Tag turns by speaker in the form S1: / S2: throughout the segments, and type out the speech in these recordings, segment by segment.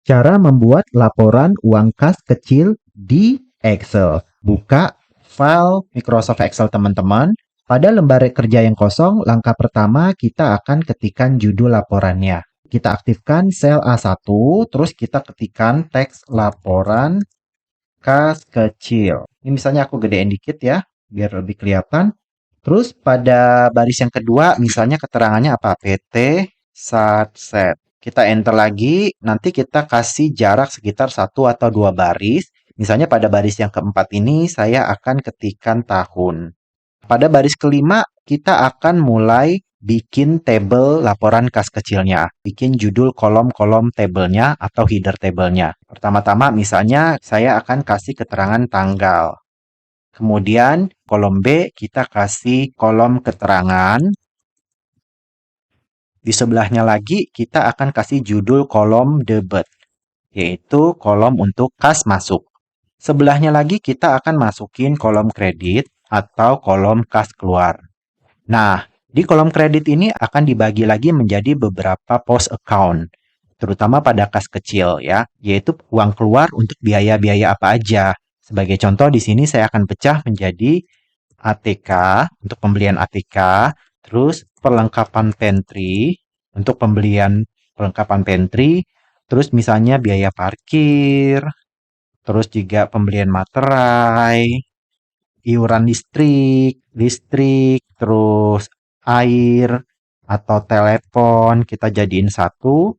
S1: Cara membuat laporan uang kas kecil di Excel. Buka file Microsoft Excel teman-teman. Pada lembar kerja yang kosong, langkah pertama kita akan ketikkan judul laporannya. Kita aktifkan sel A1, terus kita ketikkan teks laporan kas kecil. Ini misalnya aku gedein dikit ya, biar lebih kelihatan. Terus pada baris yang kedua, misalnya keterangannya apa? PT Satset. Kita enter lagi, nanti kita kasih jarak sekitar 1 atau 2 baris. Misalnya pada baris yang keempat ini, saya akan ketikkan tahun. Pada baris kelima, kita akan mulai bikin tabel laporan kas kecilnya. Bikin judul kolom-kolom tabelnya atau header tabelnya. Pertama-tama misalnya saya akan kasih keterangan tanggal. Kemudian kolom B kita kasih kolom keterangan. Di sebelahnya lagi kita akan kasih judul kolom debit, yaitu kolom untuk kas masuk. Sebelahnya lagi kita akan masukin kolom kredit atau kolom kas keluar. Nah, di kolom kredit ini akan dibagi lagi menjadi beberapa post account, terutama pada kas kecil ya, yaitu uang keluar untuk biaya-biaya apa aja. Sebagai contoh di sini saya akan pecah menjadi ATK untuk pembelian ATK, terus perlengkapan pantry untuk pembelian perlengkapan pantry, terus misalnya biaya parkir, terus juga pembelian materai, iuran listrik, terus air atau telepon kita jadiin satu.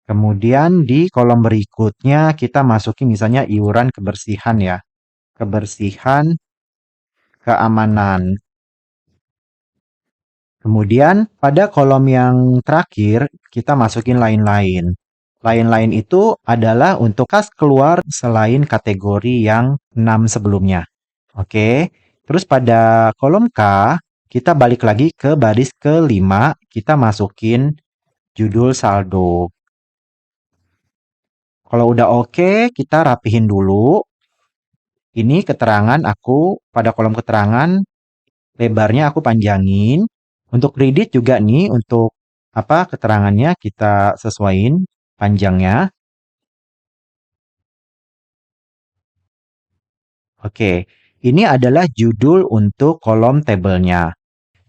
S1: Kemudian di kolom berikutnya kita masukin misalnya iuran kebersihan ya. Kebersihan, keamanan. Kemudian pada kolom yang terakhir kita masukin lain-lain. Lain-lain itu adalah untuk kas keluar selain kategori yang 6 sebelumnya. Oke, terus pada kolom K, kita balik lagi ke baris kelima, kita masukin judul saldo. Kalau udah oke, kita rapihin dulu. Ini keterangan aku, pada kolom keterangan, lebarnya aku panjangin. Untuk kredit juga nih, untuk keterangannya kita sesuaiin panjangnya. Oke, ini adalah judul untuk kolom tabelnya.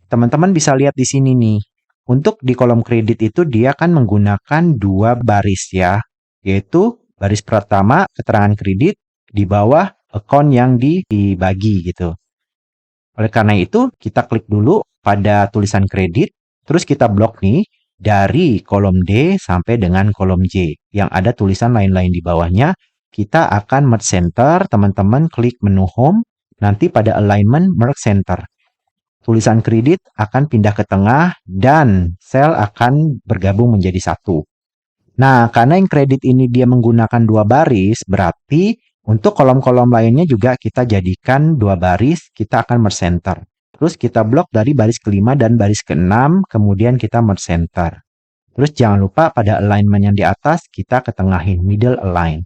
S1: Teman-teman bisa lihat di sini nih. Untuk di kolom kredit itu dia kan menggunakan 2 baris ya. Yaitu baris pertama keterangan kredit, di bawah account yang dibagi gitu. Oleh karena itu kita klik dulu pada tulisan kredit, terus kita blok nih dari kolom D sampai dengan kolom J. Yang ada tulisan lain-lain di bawahnya. Kita akan merge center, teman-teman klik menu home, nanti pada alignment merge center. Tulisan kredit akan pindah ke tengah dan sel akan bergabung menjadi satu. Nah, karena yang kredit ini dia menggunakan 2 baris, berarti untuk kolom-kolom lainnya juga kita jadikan 2 baris, kita akan merge center. Terus kita blok dari baris kelima dan baris keenam, kemudian kita merge center. Terus jangan lupa pada alignment yang di atas kita ketengahin, middle align.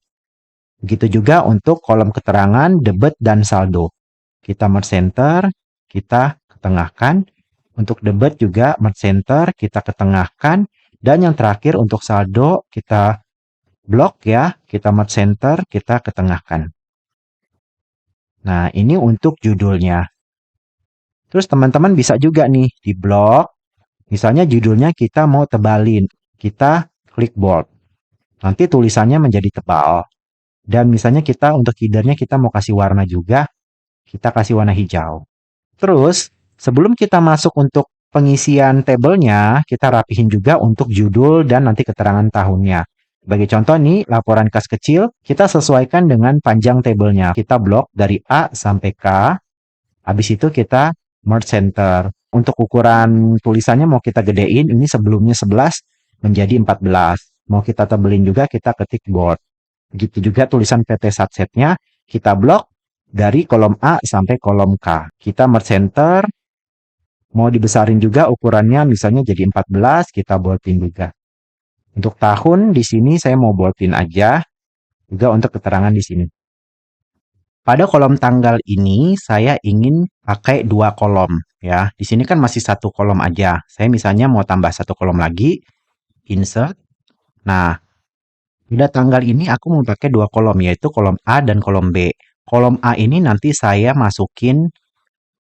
S1: Begitu juga untuk kolom keterangan, debit, dan saldo. Kita merge center, kita ketengahkan. Untuk debit juga merge center, kita ketengahkan. Dan yang terakhir untuk saldo, kita blok ya, kita merge center, kita ketengahkan. Nah, ini untuk judulnya. Terus teman-teman bisa juga nih di blok. Misalnya judulnya kita mau tebalin. Kita klik bold. Nanti tulisannya menjadi tebal. Dan misalnya kita untuk headernya kita mau kasih warna juga, kita kasih warna hijau. Terus, sebelum kita masuk untuk pengisian tabelnya, kita rapihin juga untuk judul dan nanti keterangan tahunnya. Sebagai contoh nih, laporan kas kecil, kita sesuaikan dengan panjang tabelnya. Kita blok dari A sampai K, habis itu kita merge center. Untuk ukuran tulisannya mau kita gedein, ini sebelumnya 11 menjadi 14. Mau kita tebelin juga, kita ketik bold. Begitu juga tulisan PT Satsetnya, kita blok dari kolom A sampai kolom K. Kita merge center, mau dibesarin juga ukurannya misalnya jadi 14, kita boldin juga. Untuk tahun di sini saya mau boldin aja, juga untuk keterangan di sini. Pada kolom tanggal ini saya ingin pakai 2 kolom ya. Di sini kan masih 1 kolom aja. Saya misalnya mau tambah 1 kolom lagi, insert. Nah, Pada tanggal ini aku mau pakai dua kolom, yaitu kolom A dan kolom B. Kolom A ini nanti saya masukin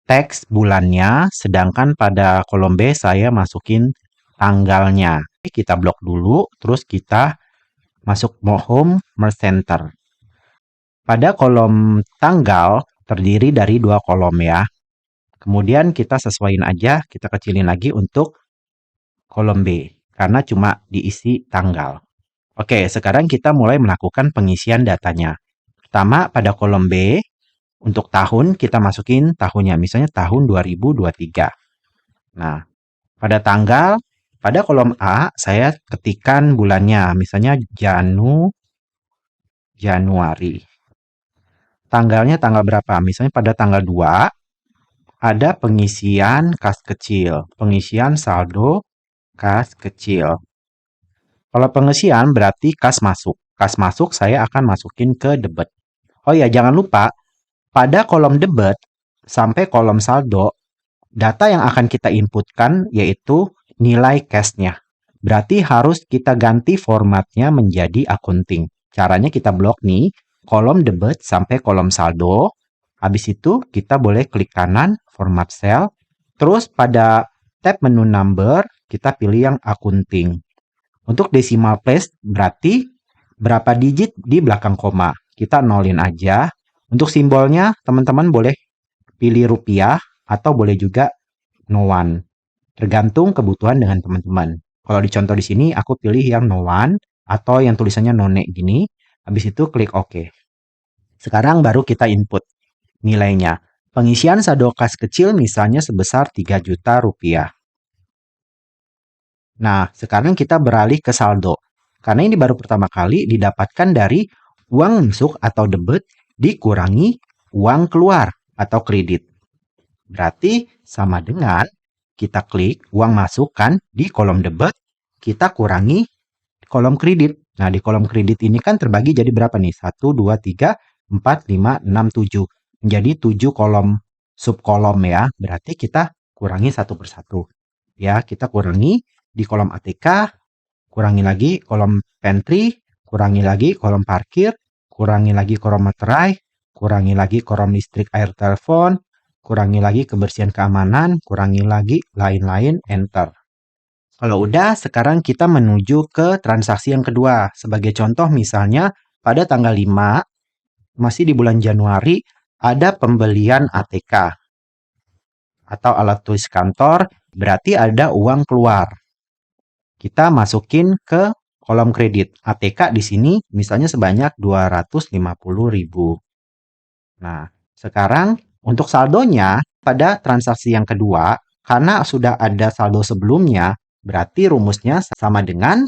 S1: teks bulannya, sedangkan pada kolom B saya masukin tanggalnya. Kita blok dulu, terus kita masuk home merge center. Pada kolom tanggal terdiri dari dua kolom ya. Kemudian kita sesuaiin aja, kita kecilin lagi untuk kolom B, karena cuma diisi tanggal. Oke, sekarang kita mulai melakukan pengisian datanya. Pertama, pada kolom B, untuk tahun kita masukin tahunnya, misalnya tahun 2023. Nah, pada tanggal, pada kolom A, saya ketikkan bulannya, misalnya Januari. Tanggalnya tanggal berapa? Misalnya pada tanggal 2, ada pengisian kas kecil, pengisian saldo kas kecil. Kalau pengisian berarti kas masuk. Kas masuk saya akan masukin ke debit. Oh ya, jangan lupa pada kolom debit sampai kolom saldo, data yang akan kita inputkan yaitu nilai cashnya. Berarti harus kita ganti formatnya menjadi accounting. Caranya kita blok nih, kolom debit sampai kolom saldo. Habis itu kita boleh klik kanan, format cell. Terus pada tab menu number, kita pilih yang accounting. Untuk decimal place berarti berapa digit di belakang koma. Kita nolin aja. Untuk simbolnya, teman-teman boleh pilih rupiah atau boleh juga no one. Tergantung kebutuhan dengan teman-teman. Kalau di contoh di sini, aku pilih yang no one atau yang tulisannya none gini. Habis itu klik OK. Sekarang baru kita input nilainya. Pengisian saldo kas kecil misalnya sebesar 3 juta rupiah. Nah, sekarang kita beralih ke saldo. Karena ini baru pertama kali didapatkan dari uang masuk atau debit dikurangi uang keluar atau kredit. Berarti sama dengan kita klik uang masuk kan di kolom debit, kita kurangi kolom kredit. Nah, di kolom kredit ini kan terbagi jadi berapa nih? 1, 2, 3, 4, 5, 6, 7. Menjadi 7 kolom subkolom ya. Berarti kita kurangi satu persatu. Ya, kita kurangi di kolom ATK, kurangi lagi kolom pantry, kurangi lagi kolom parkir, kurangi lagi kolom materai, kurangi lagi kolom listrik air telepon, kurangi lagi kebersihan keamanan, kurangi lagi lain-lain, enter. Kalau udah, sekarang kita menuju ke transaksi yang kedua. Sebagai contoh misalnya, pada tanggal 5, masih di bulan Januari, ada pembelian ATK atau alat tulis kantor, berarti ada uang keluar. Kita masukin ke kolom kredit. ATK di sini misalnya sebanyak 250.000. Nah, sekarang untuk saldonya pada transaksi yang kedua, karena sudah ada saldo sebelumnya, berarti rumusnya sama dengan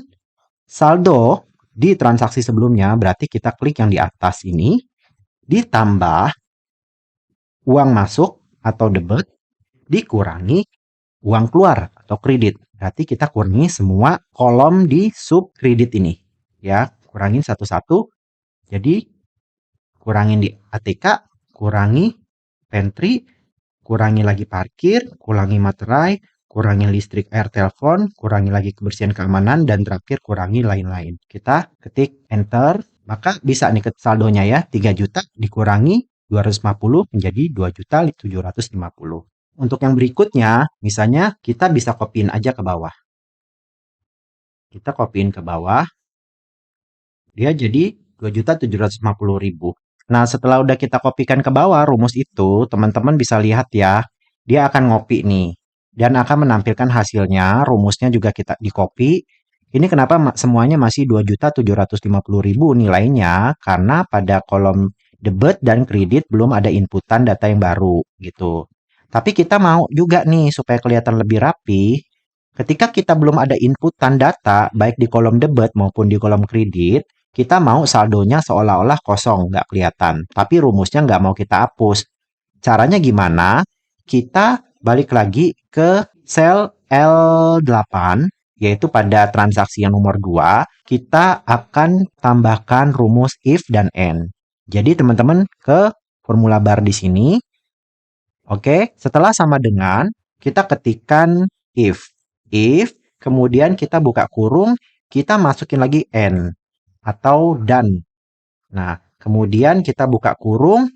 S1: saldo di transaksi sebelumnya. Berarti kita klik yang di atas ini, ditambah uang masuk atau debit, dikurangi uang keluar atau kredit. Berarti kita kurangi semua kolom di sub kredit ini. Ya, kurangin satu-satu. Jadi, kurangin di ATK, kurangi pantry, kurangi lagi parkir, kurangi materai, kurangi listrik air telepon, kurangi lagi kebersihan keamanan, dan terakhir kurangi lain-lain. Kita ketik enter, maka bisa nih saldonya ya, 3 juta dikurangi 250 menjadi 2.750. Untuk yang berikutnya, misalnya kita bisa kopiin aja ke bawah. Kita kopiin ke bawah, dia jadi 2.750.000. Nah, setelah udah kita kopikan ke bawah rumus itu, teman-teman bisa lihat ya, dia akan ngopi nih. Dan akan menampilkan hasilnya, rumusnya juga kita di copy. Ini kenapa semuanya masih 2.750.000 nilainya, karena pada kolom debit dan kredit belum ada inputan data yang baru gitu. Tapi kita mau juga nih supaya kelihatan lebih rapi, ketika kita belum ada inputan data, baik di kolom debit maupun di kolom kredit, kita mau saldonya seolah-olah kosong, nggak kelihatan. Tapi rumusnya nggak mau kita hapus. Caranya gimana? Kita balik lagi ke sel L8, yaitu pada transaksi yang nomor 2, kita akan tambahkan rumus if dan and. Jadi teman-teman ke formula bar di sini. Oke, setelah sama dengan, kita ketikkan if. If, kemudian kita buka kurung, kita masukin lagi and. atau dan. Nah, kemudian kita buka kurung,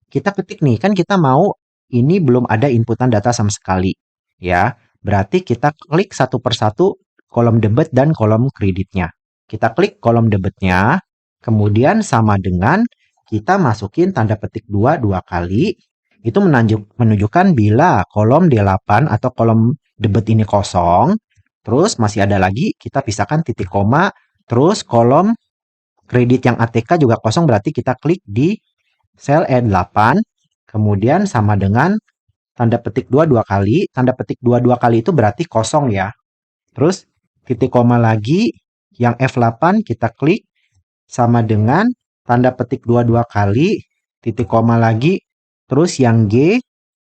S1: kita ketik nih, kan kita mau ini belum ada inputan data sama sekali, ya. Berarti kita klik satu persatu kolom debit dan kolom kreditnya. Kita klik kolom debitnya, kemudian sama dengan kita masukin tanda petik 2 dua kali, itu menunjukkan bila kolom D8 atau kolom debit ini kosong, terus masih ada lagi, kita pisahkan titik koma, terus kolom kredit yang ATK juga kosong, berarti kita klik di sel E8, kemudian sama dengan tanda petik 2 dua kali. Tanda petik 2 dua kali itu berarti kosong ya. Terus titik koma lagi, yang F8 kita klik sama dengan tanda petik 2 dua kali, titik koma lagi. Terus yang G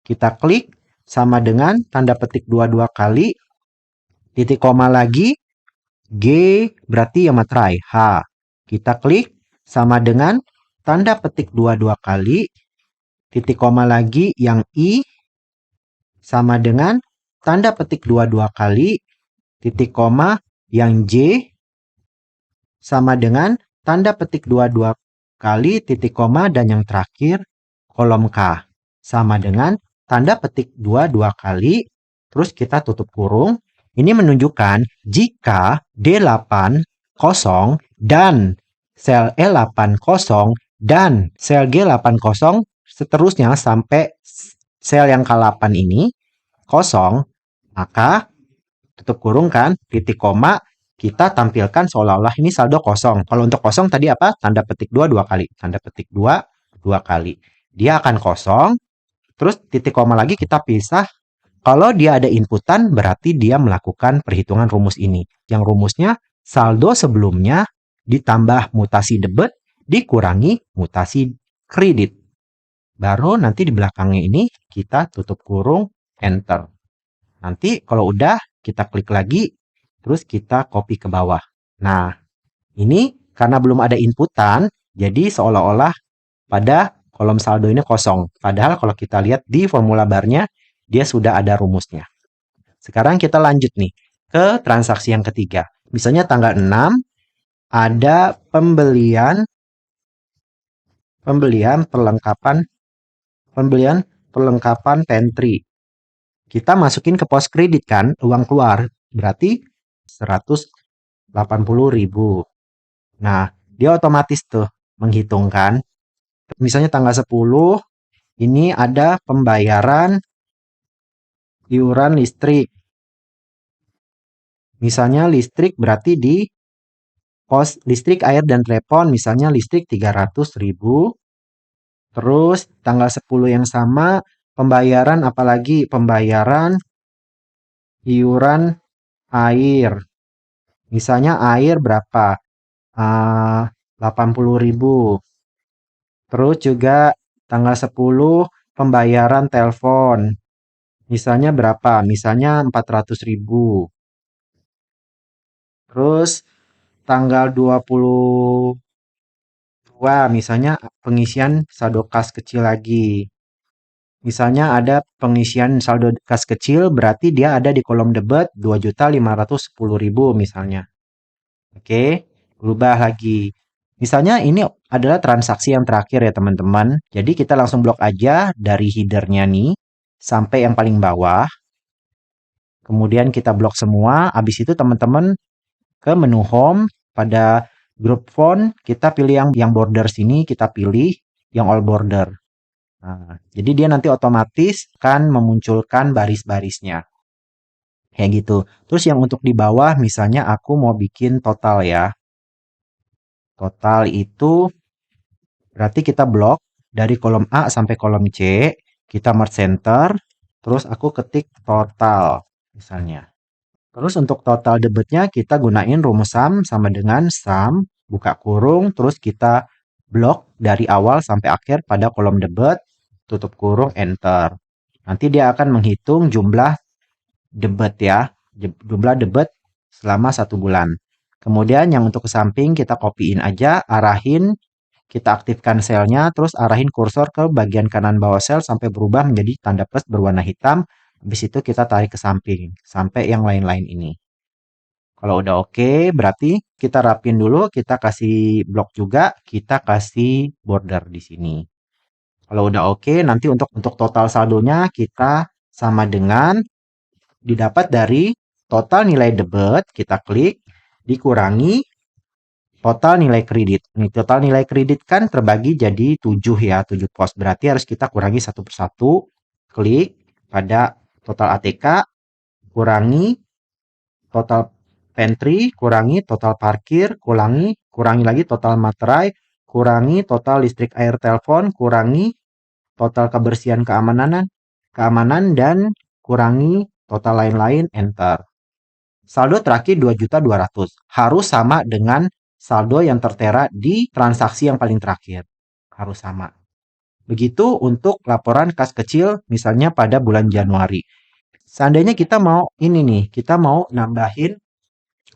S1: kita klik sama dengan tanda petik 2 dua kali, titik koma lagi. G berarti ya materai. H kita klik sama dengan tanda petik 2 dua kali, titik koma lagi, yang I sama dengan tanda petik 2 dua kali, titik koma, yang J sama dengan tanda petik 2 dua kali, titik koma, dan yang terakhir kolom K sama dengan tanda petik 2 dua kali, terus kita tutup kurung. Ini menunjukkan jika D8 kosong dan sel E8 kosong dan sel G8 kosong, seterusnya sampai sel yang K8 ini kosong, maka tutup kurung kan, titik koma, kita tampilkan seolah-olah ini saldo kosong. Kalau untuk kosong tadi apa? Tanda petik 2 dua kali. Tanda petik 2 dua kali. Dia akan kosong, terus titik koma lagi kita pisah. Kalau dia ada inputan, berarti dia melakukan perhitungan rumus ini. Yang rumusnya saldo sebelumnya ditambah mutasi debit dikurangi mutasi kredit. Baru nanti di belakangnya ini kita tutup kurung, enter. Nanti kalau udah kita klik lagi, terus kita copy ke bawah. Nah, ini karena belum ada inputan, jadi seolah-olah pada kolom saldo ini kosong. Padahal kalau kita lihat di formula barnya, dia sudah ada rumusnya. Sekarang kita lanjut nih ke transaksi yang ketiga. Misalnya tanggal 6 ada pembelian perlengkapan pantry. Kita masukin ke pos kredit kan, uang keluar. Berarti 180.000. Nah, dia otomatis tuh menghitungkan. Misalnya tanggal 10, ini ada pembayaran iuran listrik. Misalnya listrik berarti di pos listrik, air, dan telepon. Misalnya listrik 300.000. Terus tanggal 10 yang sama, pembayaran apalagi? Pembayaran iuran air. Misalnya air berapa? 80.000. Terus juga tanggal 10 pembayaran telepon. Misalnya berapa? Misalnya 400.000. Terus tanggal 22 misalnya pengisian saldo kas kecil lagi. Misalnya ada pengisian saldo kas kecil, berarti dia ada di kolom debit 2.510.000 misalnya. Oke, berubah lagi. Misalnya ini adalah transaksi yang terakhir ya teman-teman. Jadi kita langsung blok aja dari headernya nih sampai yang paling bawah. Kemudian kita blok semua. Habis itu teman-teman ke menu home, pada group font kita pilih yang border sini, kita pilih yang all border. Nah, jadi dia nanti otomatis akan memunculkan baris-barisnya. Kayak gitu. Terus yang untuk di bawah misalnya aku mau bikin total ya. Total itu berarti kita blok dari kolom A sampai kolom C, kita merge center, terus aku ketik total misalnya. Terus untuk total debitnya kita gunain rumus sum sama dengan sum, buka kurung, terus kita blok dari awal sampai akhir pada kolom debit, tutup kurung, enter. Nanti dia akan menghitung jumlah debit ya, jumlah debit selama 1 bulan. Kemudian yang untuk ke samping kita copyin aja, arahin, kita aktifkan selnya, terus arahin kursor ke bagian kanan bawah sel sampai berubah menjadi tanda plus berwarna hitam. Habis itu kita tarik ke samping, sampai yang lain-lain ini. Kalau udah oke, berarti kita rapin dulu, kita kasih blok juga, kita kasih border di sini. Kalau udah oke, nanti untuk total saldonya kita sama dengan didapat dari total nilai debit, kita klik, dikurangi total nilai kredit. Nih, total nilai kredit kan terbagi jadi 7 ya, 7 pos. Berarti harus kita kurangi satu persatu. Klik pada total ATK, kurangi total pantry, kurangi total parkir, kurangi lagi total materai, kurangi total listrik air telepon, kurangi total kebersihan keamanan dan kurangi total lain-lain, enter. Saldo terakhir 2.200.000 harus sama dengan saldo yang tertera di transaksi yang paling terakhir. Harus sama. Begitu untuk laporan kas kecil misalnya pada bulan Januari. Seandainya kita mau ini nih, kita mau nambahin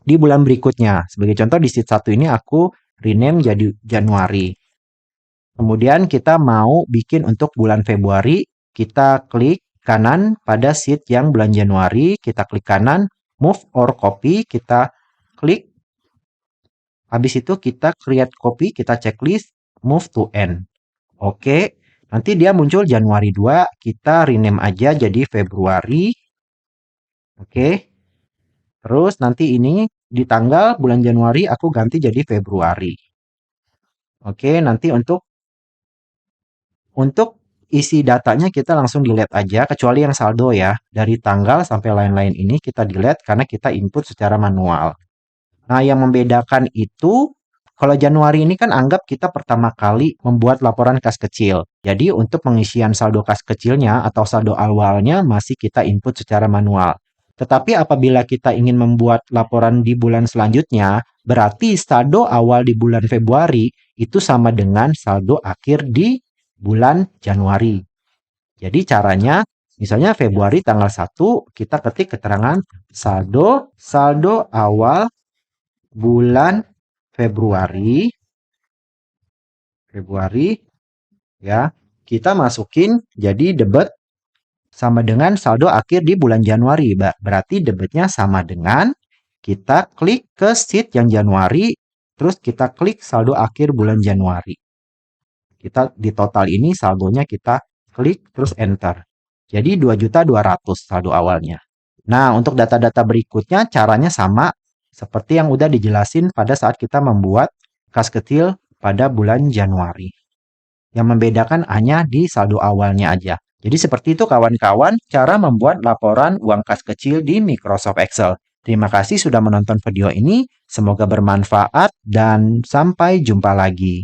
S1: di bulan berikutnya. Sebagai contoh di sheet 1 ini aku rename jadi Januari. Kemudian kita mau bikin untuk bulan Februari, kita klik kanan pada sheet yang bulan Januari, kita klik kanan, move or copy, kita klik. Habis itu kita create copy, kita checklist, move to end. Oke, nanti dia muncul Januari 2, kita rename aja jadi Februari. Oke, terus nanti ini di tanggal bulan Januari aku ganti jadi Februari. Oke, nanti untuk isi datanya kita langsung delete aja, kecuali yang saldo ya. Dari tanggal sampai lain-lain ini kita delete karena kita input secara manual. Nah, yang membedakan itu, kalau Januari ini kan anggap kita pertama kali membuat laporan kas kecil. Jadi untuk pengisian saldo kas kecilnya atau saldo awalnya masih kita input secara manual. Tetapi apabila kita ingin membuat laporan di bulan selanjutnya, berarti saldo awal di bulan Februari itu sama dengan saldo akhir di bulan Januari. Jadi caranya, misalnya Februari tanggal 1, kita ketik keterangan saldo awal bulan Februari ya, kita masukin jadi debit sama dengan saldo akhir di bulan Januari. Berarti debitnya sama dengan kita klik ke sheet yang Januari, terus kita klik saldo akhir bulan Januari. Kita di total ini saldonya kita klik terus enter. Jadi 2.200.000 saldo awalnya. Nah, untuk data-data berikutnya caranya sama seperti yang udah dijelasin pada saat kita membuat kas kecil pada bulan Januari. Yang membedakan hanya di saldo awalnya aja. Jadi seperti itu kawan-kawan cara membuat laporan uang kas kecil di Microsoft Excel. Terima kasih sudah menonton video ini. Semoga bermanfaat dan sampai jumpa lagi.